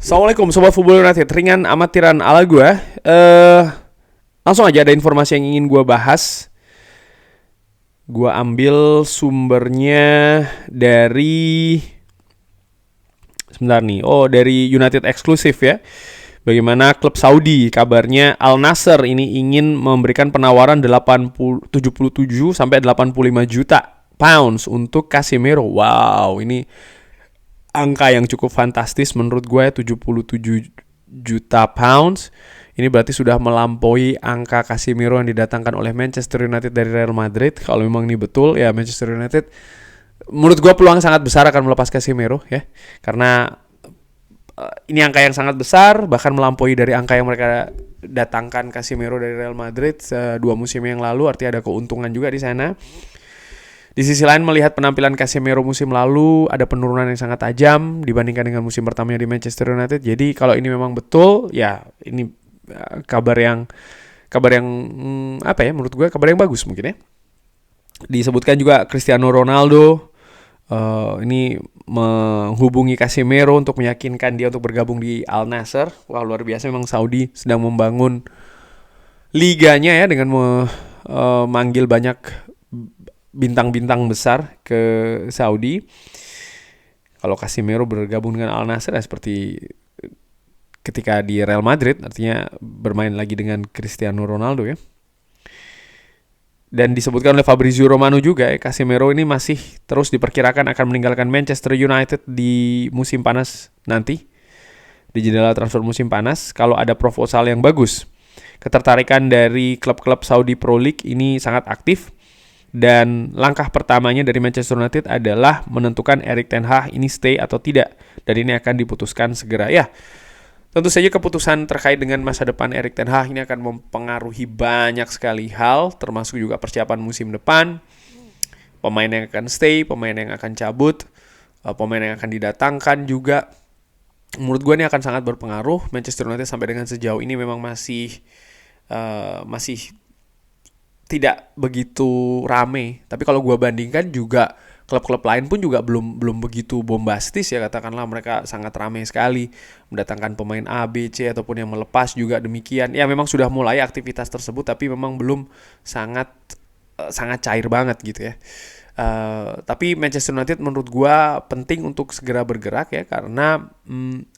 Assalamualaikum Sobat Football United. Ringan amatiran ala gue. Langsung aja ada informasi yang ingin gue bahas. Gue ambil sumbernya dari sebentar nih. Dari United Exclusive ya. Bagaimana klub Saudi, kabarnya Al Nassr ini ingin memberikan penawaran 77 sampai 85 juta pounds untuk Casemiro. Wow, ini angka yang cukup fantastis menurut gue. 77 juta pounds. Ini berarti sudah melampaui angka Casemiro yang didatangkan oleh Manchester United dari Real Madrid. Kalau memang ini betul, ya Manchester United menurut gue peluang sangat besar akan melepas Casemiro ya. Karena ini angka yang sangat besar, bahkan melampaui dari angka yang mereka datangkan Casemiro dari Real Madrid 2 musim yang lalu. Artinya ada keuntungan juga di sana. Di sisi lain, melihat penampilan Casemiro musim lalu, ada penurunan yang sangat tajam dibandingkan dengan musim pertamanya di Manchester United. Jadi kalau ini memang betul, ya ini kabar yang menurut gue kabar yang bagus mungkin ya. Disebutkan juga Cristiano Ronaldo ini menghubungi Casemiro untuk meyakinkan dia untuk bergabung di Al Nassr. Wah, luar biasa, memang Saudi sedang membangun liganya ya dengan memanggil banyak bintang-bintang besar ke Saudi. Kalau Casemiro bergabung dengan Al Nassr ya seperti ketika di Real Madrid, artinya bermain lagi dengan Cristiano Ronaldo ya. Dan disebutkan oleh Fabrizio Romano juga ya, Casemiro ini masih terus diperkirakan akan meninggalkan Manchester United di musim panas nanti, di jendela transfer musim panas, kalau ada proposal yang bagus. Ketertarikan dari klub-klub Saudi Pro League ini sangat aktif, dan langkah pertamanya dari Manchester United adalah menentukan Erik ten Hag ini stay atau tidak, dan ini akan diputuskan segera ya. Tentu saja keputusan terkait dengan masa depan Erik ten Hag ini akan mempengaruhi banyak sekali hal, termasuk juga persiapan musim depan, pemain yang akan stay, pemain yang akan cabut, pemain yang akan didatangkan juga. Menurut gue ini akan sangat berpengaruh. Manchester United sampai dengan sejauh ini memang masih tidak begitu rame. Tapi kalau gue bandingkan juga klub-klub lain pun juga belum begitu bombastis ya, katakanlah. Mereka sangat ramai sekali mendatangkan pemain A, B, C ataupun yang melepas juga demikian. Ya memang sudah mulai aktivitas tersebut, tapi memang belum sangat cair banget gitu ya. Tapi Manchester United menurut gue penting untuk segera bergerak ya, karena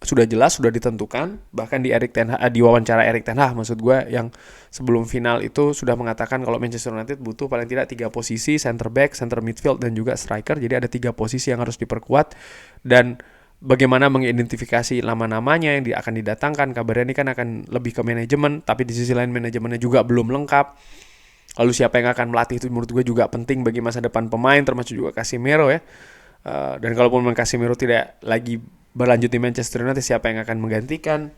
sudah jelas, sudah ditentukan. Bahkan di wawancara Erik ten Hag maksud gue, yang sebelum final itu sudah mengatakan kalau Manchester United butuh paling tidak 3 posisi, center back, center midfield, dan juga striker. Jadi ada 3 posisi yang harus diperkuat. Dan bagaimana mengidentifikasi nama-namanya yang akan didatangkan, kabarnya ini kan akan lebih ke manajemen. Tapi di sisi lain manajemennya juga belum lengkap. Lalu siapa yang akan melatih itu menurut gue juga penting bagi masa depan pemain, termasuk juga Casemiro ya. Dan kalaupun Casemiro tidak lagi berlanjut di Manchester United, siapa yang akan menggantikan?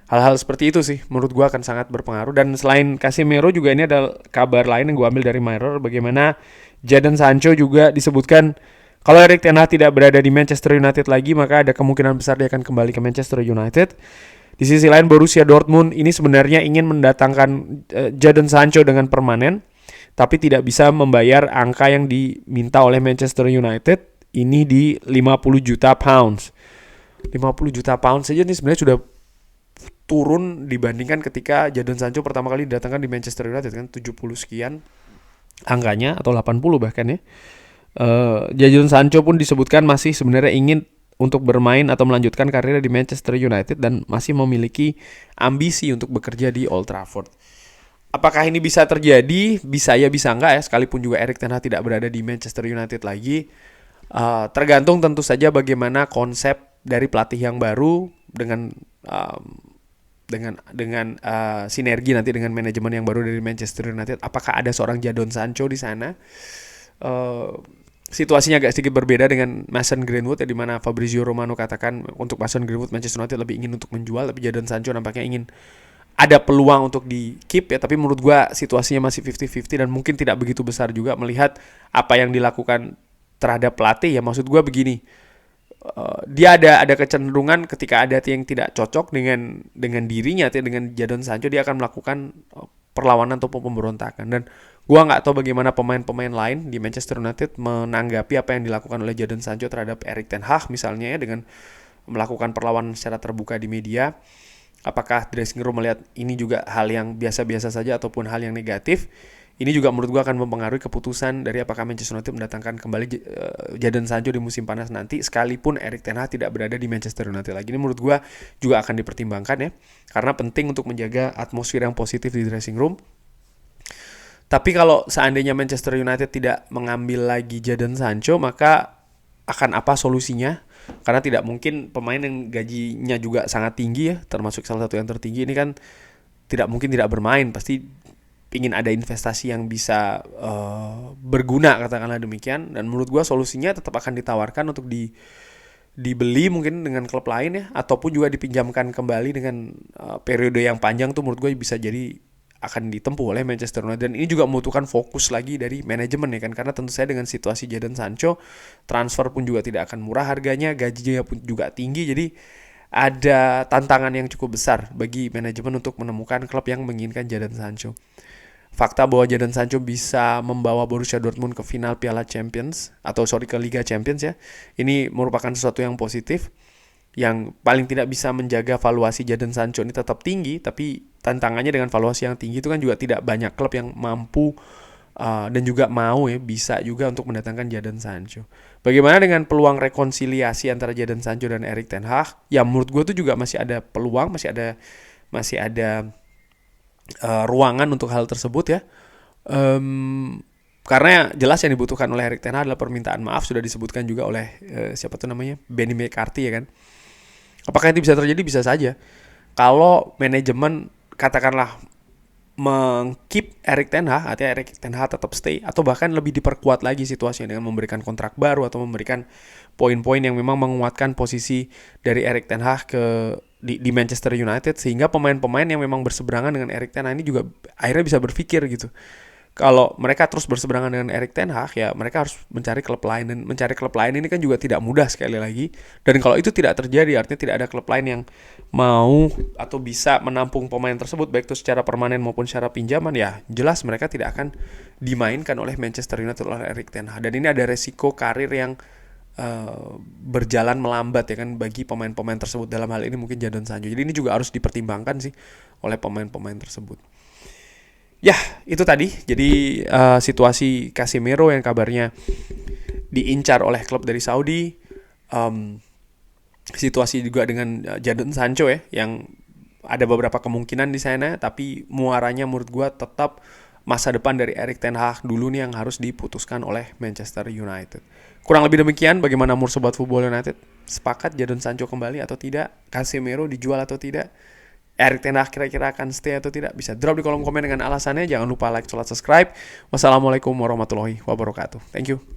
Hal-hal seperti itu sih menurut gue akan sangat berpengaruh. Dan selain Casemiro juga ini ada kabar lain yang gue ambil dari Mirror, bagaimana Jadon Sancho juga disebutkan kalau Erik ten Hag tidak berada di Manchester United lagi, maka ada kemungkinan besar dia akan kembali ke Manchester United. Di sisi lain, Borussia Dortmund ini sebenarnya ingin mendatangkan Jadon Sancho dengan permanen, tapi tidak bisa membayar angka yang diminta oleh Manchester United, ini di 50 juta pounds. 50 juta pounds saja ini sebenarnya sudah turun dibandingkan ketika Jadon Sancho pertama kali didatangkan di Manchester United kan, 70 sekian angkanya, atau 80 bahkan ya. Jadon Sancho pun disebutkan masih sebenarnya ingin untuk bermain atau melanjutkan karirnya di Manchester United dan masih memiliki ambisi untuk bekerja di Old Trafford. Apakah ini bisa terjadi? Bisa ya, bisa enggak ya, sekalipun juga Erik ten Hag tidak berada di Manchester United lagi. Tergantung tentu saja bagaimana konsep dari pelatih yang baru dengan sinergi nanti dengan manajemen yang baru dari Manchester United. Apakah ada seorang Jadon Sancho di sana? Situasinya agak sedikit berbeda dengan Mason Greenwood ya, di mana Fabrizio Romano katakan untuk Mason Greenwood Manchester United lebih ingin untuk menjual, tapi Jadon Sancho nampaknya ingin ada peluang untuk di keep ya. Tapi menurut gue situasinya masih 50-50 dan mungkin tidak begitu besar juga melihat apa yang dilakukan terhadap pelatih ya. Maksud gue begini, dia ada kecenderungan ketika ada yang tidak cocok dengan dirinya, dengan Jadon Sancho, dia akan melakukan perlawanan ataupun pemberontakan. Dan gue nggak tahu bagaimana pemain-pemain lain di Manchester United menanggapi apa yang dilakukan oleh Jadon Sancho terhadap Erik ten Hag misalnya ya, dengan melakukan perlawanan secara terbuka di media. Apakah dressing room melihat ini juga hal yang biasa-biasa saja ataupun hal yang negatif? Ini juga menurut gue akan mempengaruhi keputusan dari apakah Manchester United mendatangkan kembali Jadon Sancho di musim panas nanti, sekalipun Erik ten Hag tidak berada di Manchester United lagi. Ini menurut gue juga akan dipertimbangkan ya, karena penting untuk menjaga atmosfer yang positif di dressing room. Tapi kalau seandainya Manchester United tidak mengambil lagi Jadon Sancho, maka akan apa solusinya? Karena tidak mungkin pemain yang gajinya juga sangat tinggi ya, termasuk salah satu yang tertinggi ini kan tidak mungkin tidak bermain, pasti ingin ada investasi yang bisa berguna, katakanlah demikian. Dan menurut gue solusinya tetap akan ditawarkan untuk dibeli mungkin dengan klub lain ya, ataupun juga dipinjamkan kembali dengan periode yang panjang tuh menurut gue bisa jadi akan ditempuh oleh Manchester United. Dan ini juga membutuhkan fokus lagi dari manajemen ya kan, karena tentu saja dengan situasi Jadon Sancho, transfer pun juga tidak akan murah harganya, gajinya pun juga tinggi, jadi ada tantangan yang cukup besar bagi manajemen untuk menemukan klub yang menginginkan Jadon Sancho. Fakta bahwa Jadon Sancho bisa membawa Borussia Dortmund ke final Piala Champions, ke Liga Champions ya, ini merupakan sesuatu yang positif, yang paling tidak bisa menjaga valuasi Jadon Sancho ini tetap tinggi. Tapi tantangannya dengan valuasi yang tinggi itu kan juga tidak banyak klub yang mampu dan juga mau ya, bisa juga untuk mendatangkan Jadon Sancho. Bagaimana dengan peluang rekonsiliasi antara Jadon Sancho dan Erik ten Hag? Ya menurut gue tuh juga masih ada peluang, masih ada ruangan untuk hal tersebut ya. Karena jelas yang dibutuhkan oleh Erik ten Hag adalah permintaan maaf, sudah disebutkan juga oleh siapa tuh namanya, Benny McCarthy ya kan. Apakah itu bisa terjadi? Bisa saja. Kalau manajemen katakanlah meng-keep Erik ten Hag, artinya Erik ten Hag tetap stay, atau bahkan lebih diperkuat lagi situasinya dengan memberikan kontrak baru atau memberikan poin-poin yang memang menguatkan posisi dari Erik ten Hag di Manchester United, sehingga pemain-pemain yang memang berseberangan dengan Erik ten Hag ini juga akhirnya bisa berpikir gitu. Kalau mereka terus berseberangan dengan Erik ten Hag, ya mereka harus mencari klub lain, dan mencari klub lain ini kan juga tidak mudah sekali lagi. Dan kalau itu tidak terjadi, artinya tidak ada klub lain yang mau atau bisa menampung pemain tersebut, baik itu secara permanen maupun secara pinjaman, ya jelas mereka tidak akan dimainkan oleh Manchester United oleh Erik ten Hag. Dan ini ada resiko karir yang berjalan melambat ya kan bagi pemain-pemain tersebut, dalam hal ini mungkin Jadon Sancho. Jadi ini juga harus dipertimbangkan sih oleh pemain-pemain tersebut. Ya, itu tadi. Jadi situasi Casemiro yang kabarnya diincar oleh klub dari Saudi. Situasi juga dengan Jadon Sancho ya, yang ada beberapa kemungkinan di sana, tapi muaranya menurut gue tetap masa depan dari Erik ten Hag dulu nih yang harus diputuskan oleh Manchester United. Kurang lebih demikian. Bagaimana Sobat Football United? Sepakat Jadon Sancho kembali atau tidak? Casemiro dijual atau tidak? Erik ten Hag kira-kira akan stay atau tidak? Bisa drop di kolom komen dengan alasannya. Jangan lupa like, subscribe. Wassalamualaikum warahmatullahi wabarakatuh. Thank you.